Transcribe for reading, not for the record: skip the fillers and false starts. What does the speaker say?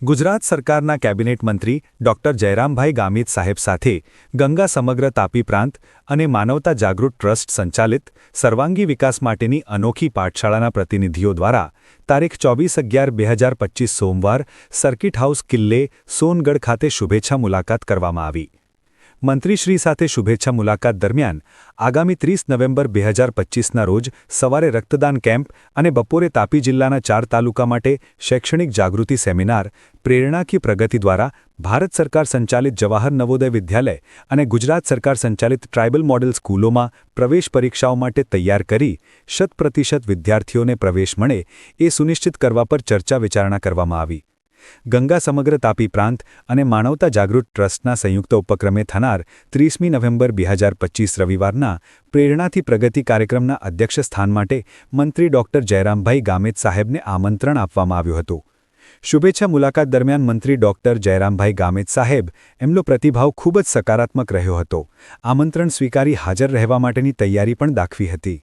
ગુજરાત સરકારના કેબિનેટ મંત્રી ડોક્ટર જયરામભાઈ ગામિત સાહેબ સાથે ગંગા સમગ્ર તાપી પ્રાંત અને માનવતા જાગૃત ટ્રસ્ટ સંચાલિત સર્વાંગી વિકાસ માટેની અનોખી પાઠશાળાના પ્રતિનિધિઓ દ્વારા તારીખ 24/11/2025 સોમવાર સર્કિટ હાઉસ કિલ્લે સોનગઢ ખાતે શુભેચ્છા મુલાકાત કરવામાં આવી। મંત્રીશ્રી સાથે શુભેચ્છા મુલાકાત દરમિયાન આગામી 30 નવેમ્બર 2025ના રોજ સવારે રક્તદાન કેમ્પ અને બપોરે તાપી જિલ્લાના 4 તાલુકા માટે શૈક્ષણિક જાગૃતિ સેમિનાર પ્રેરણા કી પ્રગતિ દ્વારા ભારત સરકાર સંચાલિત જવાહર નવોદય વિદ્યાલય અને ગુજરાત સરકાર સંચાલિત ટ્રાઇબલ મોડેલ સ્કૂલોમાં પ્રવેશ પરીક્ષાઓ માટે તૈયાર કરી 100% વિદ્યાર્થીઓને પ્રવેશ મળે એ સુનિશ્ચિત કરવા પર ચર્ચા વિચારણા કરવામાં આવી। ગંગા સમગ્ર તાપી પ્રાંત અને માનવતા જાગૃત ટ્રસ્ટના સંયુક્ત ઉપક્રમે થનાર 30મી નવેમ્બર 2025 રવિવારના પ્રેરણાથી પ્રગતિ કાર્યક્રમના અધ્યક્ષ સ્થાન માટે મંત્રી ડોક્ટર જયરામભાઈ ગામિત સાહેબને આમંત્રણ આપવામાં આવ્યું હતું। શુભેચ્છા મુલાકાત દરમિયાન મંત્રી ડોક્ટર જયરામભાઈ ગામિત સાહેબ એમનો પ્રતિભાવ ખૂબ જ સકારાત્મક રહ્યો હતો। આમંત્રણ સ્વીકારી હાજર રહેવા માટેની તૈયારી પણ દાખવી હતી।